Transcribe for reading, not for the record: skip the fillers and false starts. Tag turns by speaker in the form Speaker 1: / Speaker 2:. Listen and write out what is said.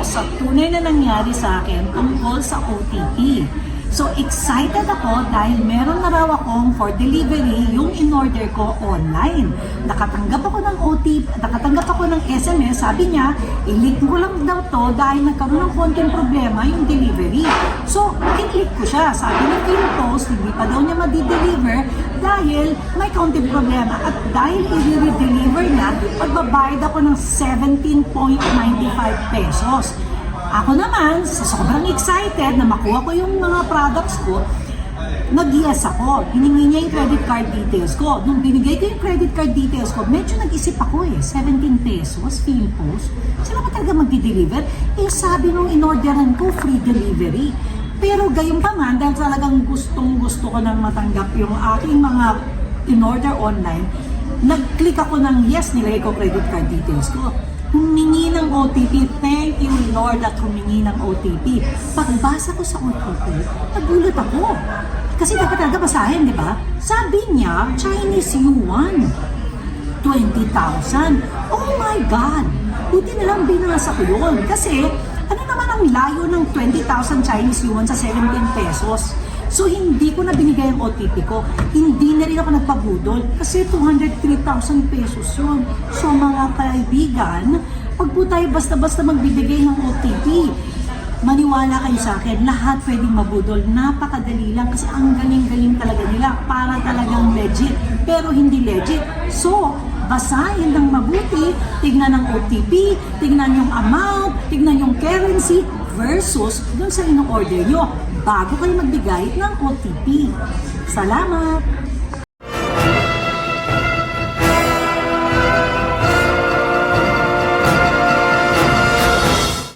Speaker 1: sa tunay na nangyari sa akin tungkol sa OTP. So excited ako dahil meron na raw akong for delivery yung in-order ko online. Nakatanggap ako ng OTP, nakatanggap ako ng SMS, sabi niya, i-link ko lang daw to dahil nagkaroon ng konting problema yung delivery. So, i-click ko siya. Sabi ng PhilPost, hindi pa daw niya ma-deliver dahil may konting problema. At dahil i-deliver na, magbabayad ako ng 17.95 pesos. Ako naman, sa sobrang excited na makuha ko yung mga products ko, nag-yes ako. Hiningi niya yung credit card details ko. Nung binigay ko yung credit card details ko, medyo nag-isip ako 17 pesos, PhilPost. Sila ba talaga mag-deliver? Sabi nung in-orderan ko, free delivery. Pero gayon pa man, dahil talagang gustong-gusto ko nang matanggap yung aking mga in-order online, nag-click ako ng yes, nilagay ko credit card details ko. Humingi ng OTP. Thank you, Lord, at humingi ng OTP. Pagbasa ko sa OTP, nagulat ako. Kasi dapat talaga basahin, di ba? Sabi niya, Chinese yuan. 20,000. Oh my God! Buti na lang binasa ko yun. Kasi, ano naman ang layo ng 20,000 Chinese yuan sa 17 pesos? So, hindi ko na binigay ang OTP ko. Hindi na rin ako nagpabudol kasi 203,000 pesos yun. So, mga kaibigan, pag po tayo basta-basta magbibigay ng OTP, maniwala kayo sa akin, lahat pwedeng mabudol. Napakadali lang kasi ang galing-galing talaga nila para talagang legit. Pero hindi legit. So, basahin ng mabuti, tignan ng OTP, tignan yung amount, tignan yung currency versus dun sa in-order nyo bago kayo magbigay ng OTP. Salamat!